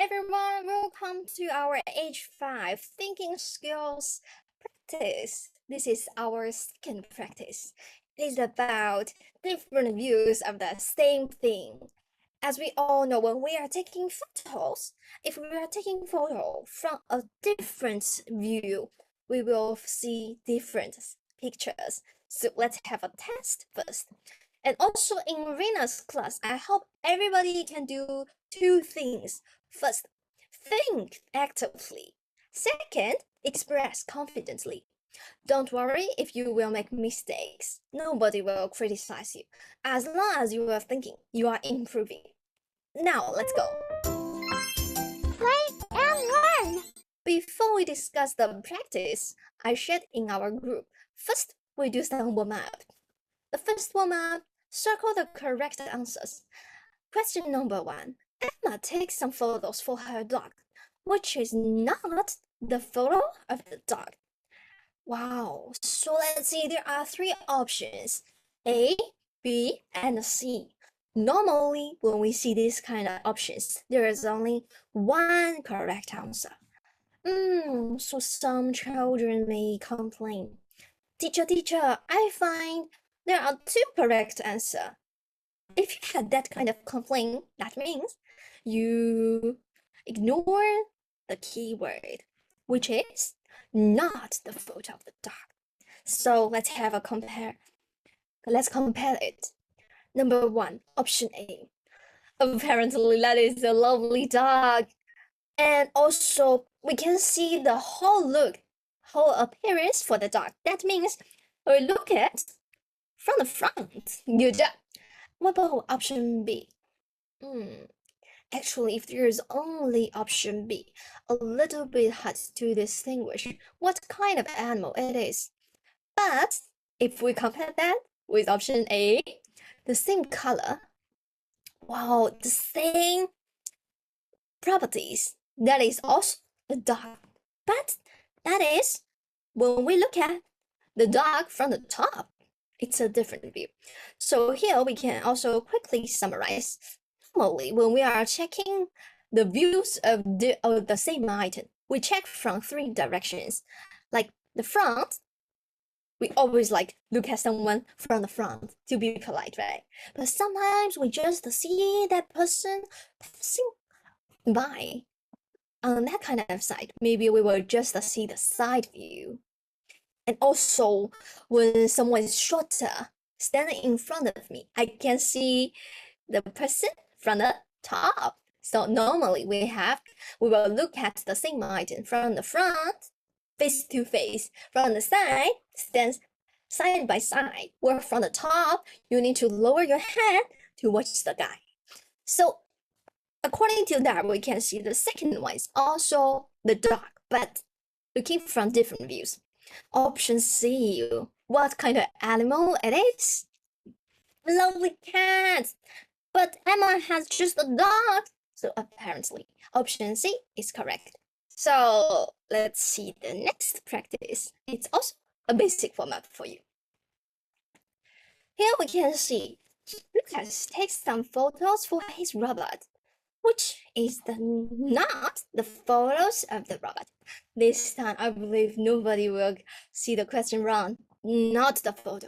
everyone, welcome to our age 5 thinking skills practice. This is our second practice. It is about different views of the same thing. As we all know, when we are taking photos, if we are taking photo from a different view, we will see different pictures. So let's have a test first. And also in Rena's class, I hope everybody can do two things. First, think actively. Second, express confidently. Don't worry if you will make mistakes. Nobody will criticize you. As long as you are thinking, you are improving. Now, let's go. Play and learn. Before we discuss the practice, I shared in our group. First, we do some warm-up. The first warm-up, circle the correct answers. Question number 1. Emma takes some photos for her dog, which is not the photo of the dog. Wow, so let's see, there are 3 options, A, B, and C. Normally, when we see these kind of options, there is only one correct answer. So some children may complain. Teacher, I find there are 2 correct answers. If you had that kind of complaint, that means you ignore the keyword, which is not the photo of the dog. So let's have a compare. Let's compare it. Number 1, option A. Apparently, that is a lovely dog. And also, we can see the whole look, whole appearance for the dog. That means we look at from the front. Good job. What about option B? Actually, if there is only option B, a little bit hard to distinguish what kind of animal it is. But if we compare that with option A, the same color, wow, the same properties, that is also a dog. But that is when we look at the dog from the top, it's a different view. So here we can also quickly summarize. Normally, when we are checking the views of the same item, we check from 3 directions. Like the front, we always look at someone from the front to be polite, right? But sometimes we just see that person passing by on that kind of side. Maybe we will just see the side view. And also, when someone is shorter, standing in front of me, I can see the person from the top. So normally we will look at the same item from the front, face to face. From the side, stands side by side. Or from the top, you need to lower your head to watch the guy. So according to that, we can see the second one is also the dog, but looking from different views. Option C, what kind of animal it is? Lovely cat. But Emma has just a dog. So apparently, option C is correct. So let's see the next practice. It's also a basic format for you. Here we can see Lucas takes some photos for his robot, which is not the photos of the robot. This time, I believe nobody will see the question wrong. Not the photo.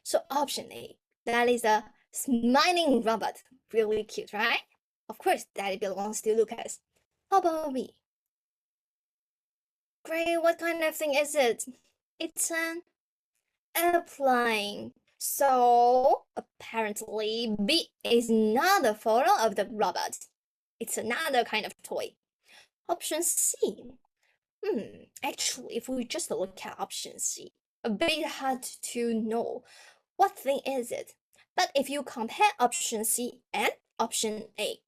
So option A, that is a smiling robot. Really cute, right? Of course, that belongs to Lucas. How about me? Great, what kind of thing is it? It's an airplane. So apparently, B is not a photo of the robot. It's another kind of toy. Option C. Actually, if we just look at option C, a bit hard to know what thing is it. But if you compare option C and option A,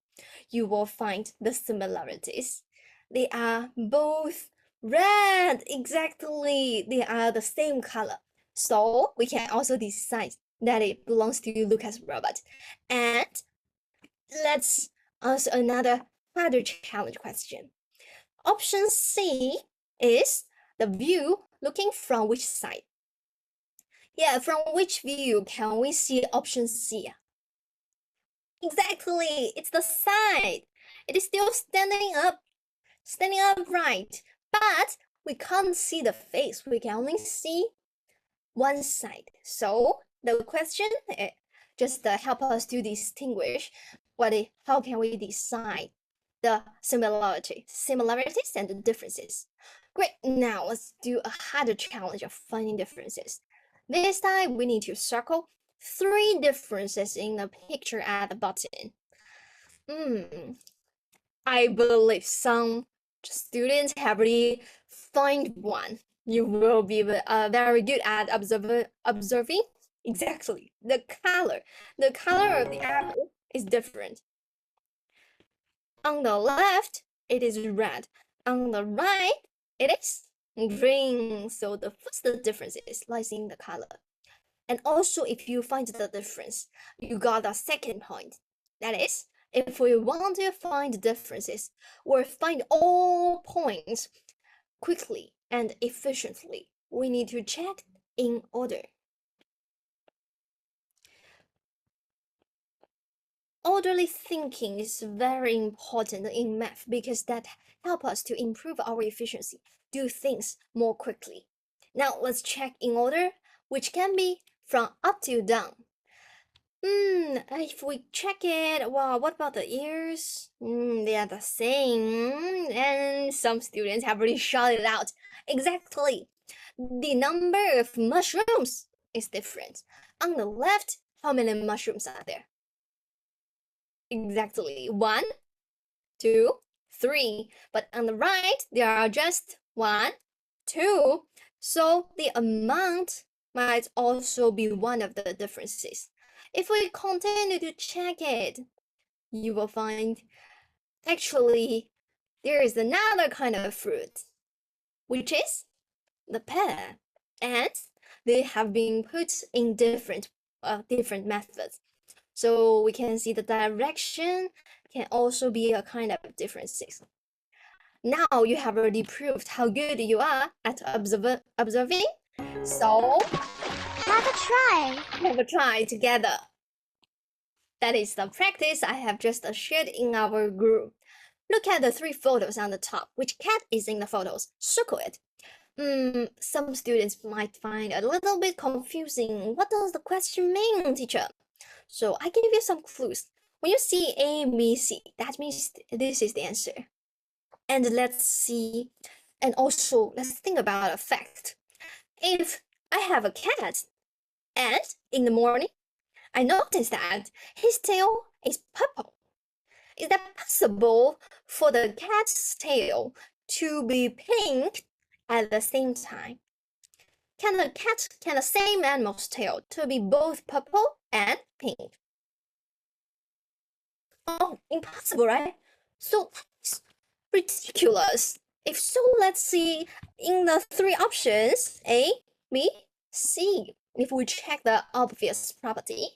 you will find the similarities. They are both red, exactly. They are the same color. So we can also decide that it belongs to Lucas' robot. And let's answer another harder challenge question. Option C is the view looking from which side? Yeah, from which view can we see option C? Exactly, it's the side. It is still standing upright, but we can't see the face. We can only see one side. So the question just help us to distinguish how can we decide the similarities and the differences. Great, now let's do a harder challenge of finding differences. This time we need to circle 3 differences in the picture at the bottom. I believe some students have already find one. You will be very good at observing. Exactly. The color of the apple is different. On the left, it is red. On the right, it is green. So the first difference lies in the color. And also, if you find the difference, you got a second point. That is, if we want to find differences or find all points quickly and efficiently, we need to check in order. Orderly thinking is very important in math because that helps us to improve our efficiency, do things more quickly. Now let's check in order, which can be from up to down. If we check it, wow, what about the ears? They are the same, and some students have already shouted out. Exactly. The number of mushrooms is different. On the left, how many mushrooms are there? Exactly 1, 2, 3. But on the right, there are just 1, 2. So the amount might also be one of the differences. If we continue to check it, you will find actually there is another kind of fruit, which is the pear, and they have been put in different methods. So we can see the direction can also be a kind of differences. Now you have already proved how good you are at observing. So have a try together. That is the practice I have just shared in our group. Look at the 3 photos on the top. Which cat is in the photos? Circle it. Some students might find a little bit confusing. What does the question mean, teacher? So I give you some clues. When you see A, B, C, that means this is the answer. And let's see, and also let's think about a fact. If I have a cat, and in the morning, I notice that his tail is purple. Is that possible for the cat's tail to be pink at the same time? Can the same animal's tail to be both purple and pink? Oh, impossible, right? So that's ridiculous. If so, let's see in the 3 options, A, B, C. If we check the obvious property,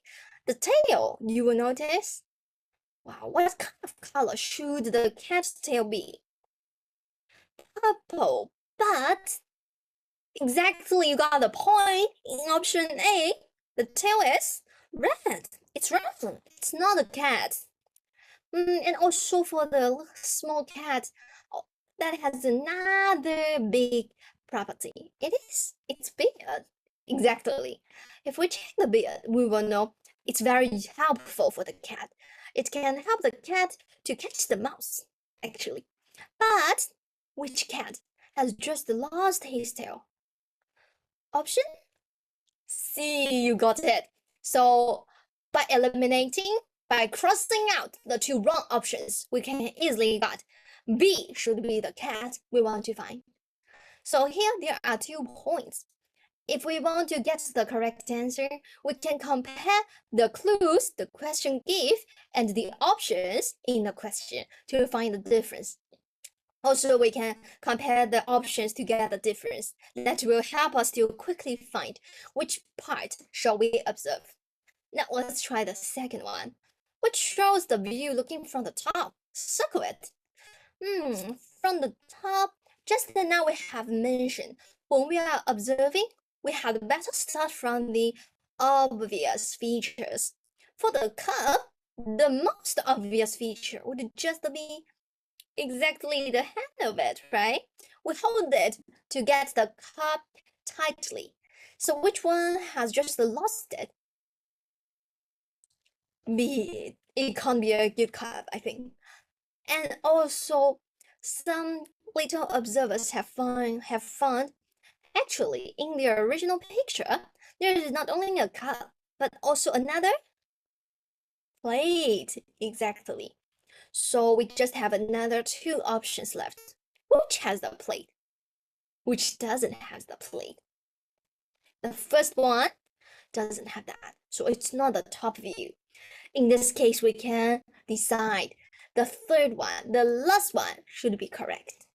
the tail, you will notice, wow, what kind of color should the cat's tail be? Purple, but exactly, you got the point. In option A, the tail is red. It's red. It's not a cat. And also for the small cat, that has another big property. Its beard. Exactly. If we check the beard, we will know it's very helpful for the cat. It can help the cat to catch the mouse, actually. But which cat has just lost his tail? Option C, you got it. So by crossing out the 2 wrong options, we can easily get B should be the cat we want to find. So here there are 2 points. If we want to get the correct answer, we can compare the clues the question give and the options in the question to find the difference. Also, we can compare the options to get the difference. That will help us to quickly find which part shall we observe. Now let's try the second one, which shows the view looking from the top. Circle it. From the top, just now we have mentioned, when we are observing, we had better start from the obvious features. For the curve, The most obvious feature would just be exactly the hand of it, right? We hold it to get the cup tightly. So which one has just lost it? It can't be a good cup, I think. And also, some little observers have found actually in the original picture there is not only a cup but also another plate. Exactly. So we just have another two options left. Which has the plate? Which doesn't have the plate? The first one doesn't have that, so it's not the top view. In this case, we can decide the third one, the last one, should be correct.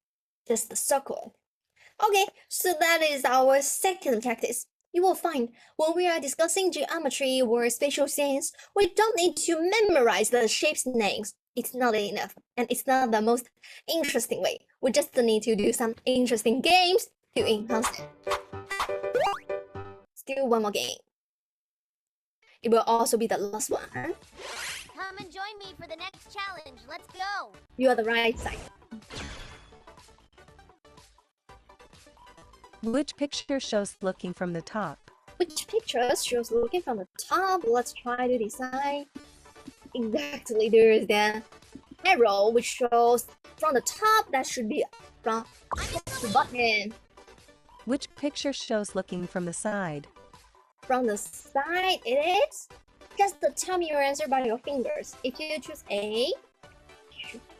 Just the circle. Okay, so that is our second practice. You will find when we are discussing geometry or spatial science, we don't need to memorize the shapes names. It's not enough, and it's not the most interesting way. We just need to do some interesting games to enhance it. Still one more game. It will also be the last one. Come and join me for the next challenge. Let's go. You are the right side. Which picture shows looking from the top? Which picture shows looking from the top? Let's try to decide. Exactly, there is the arrow which shows from the top. That should be from the bottom. Which picture shows looking from the side? From the side, it is. Just tell me your answer by your fingers. If you choose A,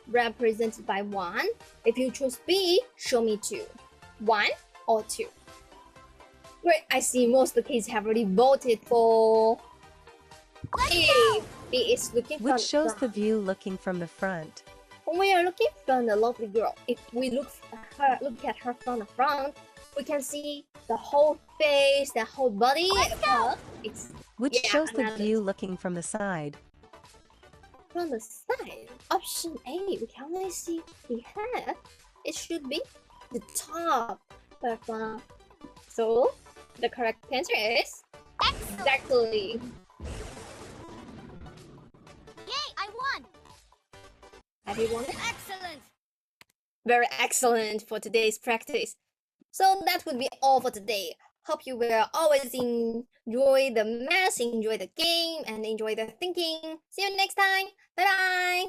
represented by 1. If you choose B, show me 2. 1 or 2. Great, I see most of the kids have already voted for A. B is looking from Which shows the the view looking from the front? When we are looking from the lovely girl, if we look at her from the front, we can see the whole face, the whole body. Which shows the view looking from the side? From the side, option A, we can only see the head. It should be the top. So the correct answer is exactly. Yay, I won. Have you won? Excellent. Very excellent for today's practice. So that would be all for today. Hope you will always enjoy the math, enjoy the game, and enjoy the thinking. See you next time. Bye bye.